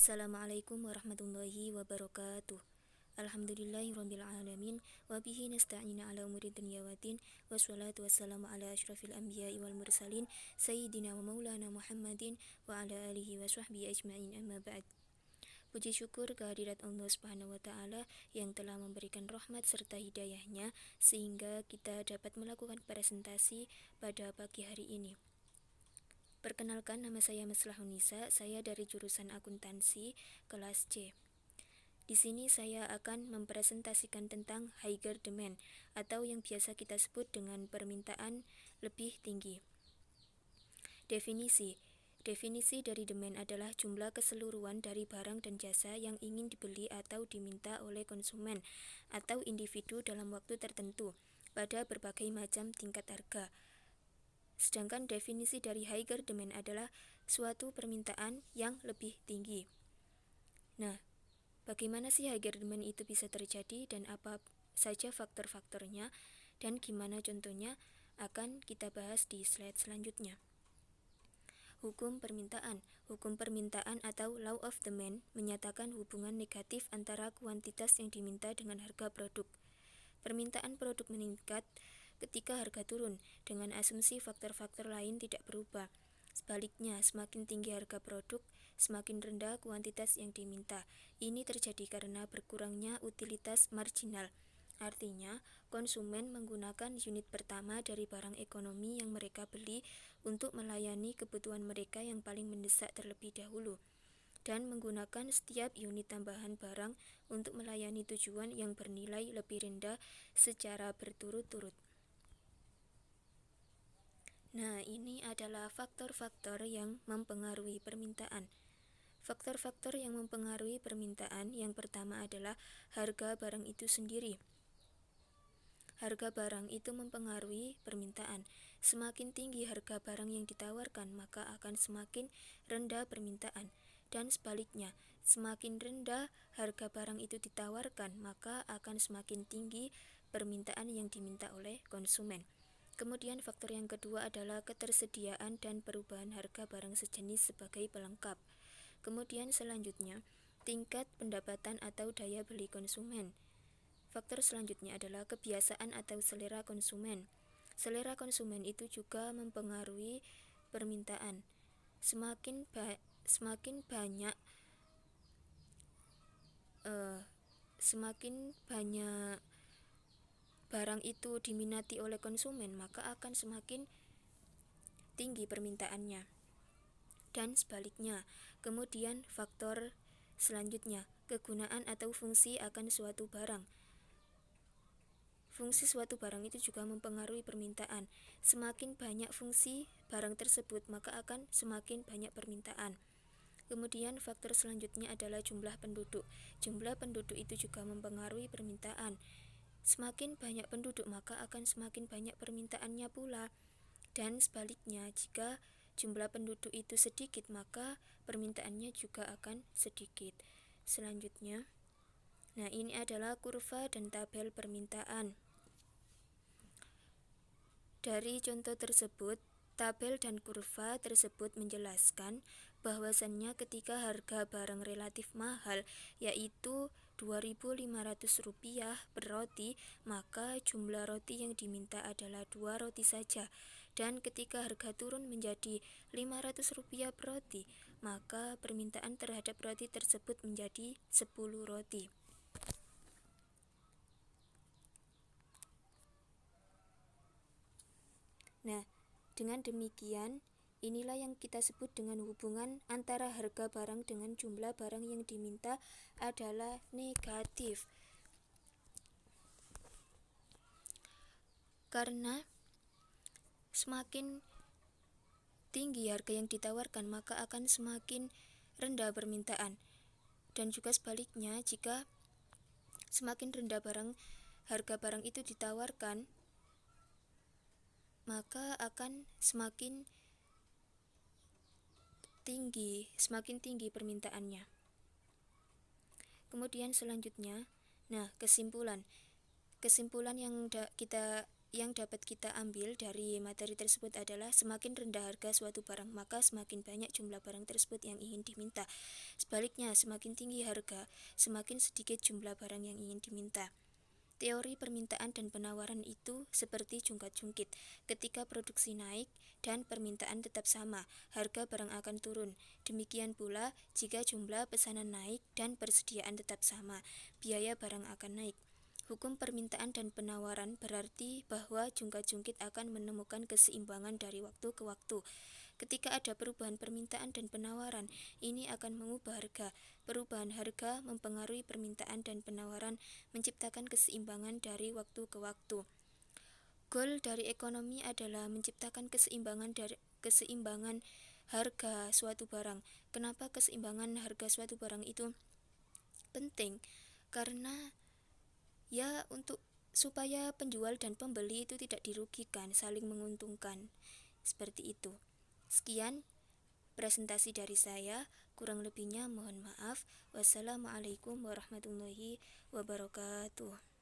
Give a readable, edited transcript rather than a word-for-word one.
Assalamualaikum warahmatullahi wabarakatuh. Alhamdulillahirabbil alamin wa bihi nasta'inu ala umuri dunya waddin wassalatu wassalamu ala asyrafil anbiya'i wal mursalin sayyidina wa maulana Muhammadin wa ala alihi wa sahbihi ajmain amma ba'd. Puji syukur kehadirat Allah Subhanahu wa taala yang telah memberikan rahmat serta hidayahnya sehingga kita dapat melakukan presentasi pada pagi hari ini. Perkenalkan, nama saya Maslahunisa, saya dari jurusan akuntansi kelas C. Di sini saya akan mempresentasikan tentang higher demand atau yang biasa kita sebut dengan permintaan lebih tinggi. Definisi dari demand adalah jumlah keseluruhan dari barang dan jasa yang ingin dibeli atau diminta oleh konsumen atau individu dalam waktu tertentu pada berbagai macam tingkat harga. Sedangkan definisi dari higher demand adalah suatu permintaan yang lebih tinggi. Nah, bagaimana sih higher demand itu bisa terjadi dan apa saja faktor-faktornya dan gimana contohnya akan kita bahas di slide selanjutnya. Hukum permintaan atau law of demand menyatakan hubungan negatif antara kuantitas yang diminta dengan harga produk. Permintaan produk meningkat ketika harga turun, dengan asumsi faktor-faktor lain tidak berubah. Sebaliknya, semakin tinggi harga produk, semakin rendah kuantitas yang diminta. Ini terjadi karena berkurangnya utilitas marginal. Artinya, konsumen menggunakan unit pertama dari barang ekonomi yang mereka beli untuk melayani kebutuhan mereka yang paling mendesak terlebih dahulu, dan menggunakan setiap unit tambahan barang untuk melayani tujuan yang bernilai lebih rendah secara berturut-turut. Nah, ini adalah faktor-faktor yang mempengaruhi permintaan. Faktor-faktor yang mempengaruhi permintaan yang pertama adalah harga barang itu sendiri. Harga barang itu mempengaruhi permintaan. Semakin tinggi harga barang yang ditawarkan, maka akan semakin rendah permintaan. Dan sebaliknya, semakin rendah harga barang itu ditawarkan, maka akan semakin tinggi permintaan yang diminta oleh konsumen. Kemudian faktor yang kedua adalah ketersediaan dan perubahan harga barang sejenis sebagai pelengkap. Kemudian selanjutnya, tingkat pendapatan atau daya beli konsumen. Faktor selanjutnya adalah kebiasaan atau selera konsumen. Selera konsumen itu juga mempengaruhi permintaan. Semakin banyak barang itu diminati oleh konsumen, maka akan semakin tinggi permintaannya. Dan sebaliknya. Kemudian faktor selanjutnya, kegunaan atau fungsi akan suatu barang. Fungsi suatu barang itu juga mempengaruhi permintaan. Semakin banyak fungsi barang tersebut, maka akan semakin banyak permintaan. Kemudian faktor selanjutnya adalah jumlah penduduk. Jumlah penduduk itu juga mempengaruhi permintaan. Semakin banyak penduduk, maka akan semakin banyak permintaannya pula. Dan sebaliknya, jika jumlah penduduk itu sedikit, maka permintaannya juga akan sedikit. Selanjutnya, nah ini adalah kurva dan tabel permintaan. Dari contoh tersebut, tabel dan kurva tersebut menjelaskan bahwasannya ketika harga barang relatif mahal, yaitu Rp2.500 per roti, maka jumlah roti yang diminta adalah 2 roti saja. Dan ketika harga turun menjadi Rp500 per roti, maka permintaan terhadap roti tersebut menjadi 10 roti. Nah, dengan demikian, inilah yang kita sebut dengan hubungan antara harga barang dengan jumlah barang yang diminta adalah negatif. Karena semakin tinggi harga yang ditawarkan, maka akan semakin rendah permintaan. Dan juga sebaliknya, jika semakin rendah harga barang itu ditawarkan, maka akan semakin tinggi permintaannya. Kemudian selanjutnya, nah kesimpulan yang kita yang dapat kita ambil dari materi tersebut adalah semakin rendah harga suatu barang, maka semakin banyak jumlah barang tersebut yang ingin diminta. Sebaliknya, semakin tinggi harga, semakin sedikit jumlah barang yang ingin diminta. Teori permintaan dan penawaran itu seperti jungkat-jungkit. Ketika produksi naik dan permintaan tetap sama, harga barang akan turun. Demikian pula jika jumlah pesanan naik dan persediaan tetap sama, biaya barang akan naik. Hukum permintaan dan penawaran berarti bahwa jungkat-jungkit akan menemukan keseimbangan dari waktu ke waktu. Ketika ada perubahan permintaan dan penawaran, ini akan mengubah harga. Perubahan harga mempengaruhi permintaan dan penawaran, menciptakan keseimbangan dari waktu ke waktu. Goal dari ekonomi adalah menciptakan keseimbangan harga suatu barang. Kenapa keseimbangan harga suatu barang itu penting? Karena untuk supaya penjual dan pembeli itu tidak dirugikan, saling menguntungkan. Seperti itu. Sekian presentasi dari saya, kurang lebihnya mohon maaf. Wassalamualaikum warahmatullahi wabarakatuh.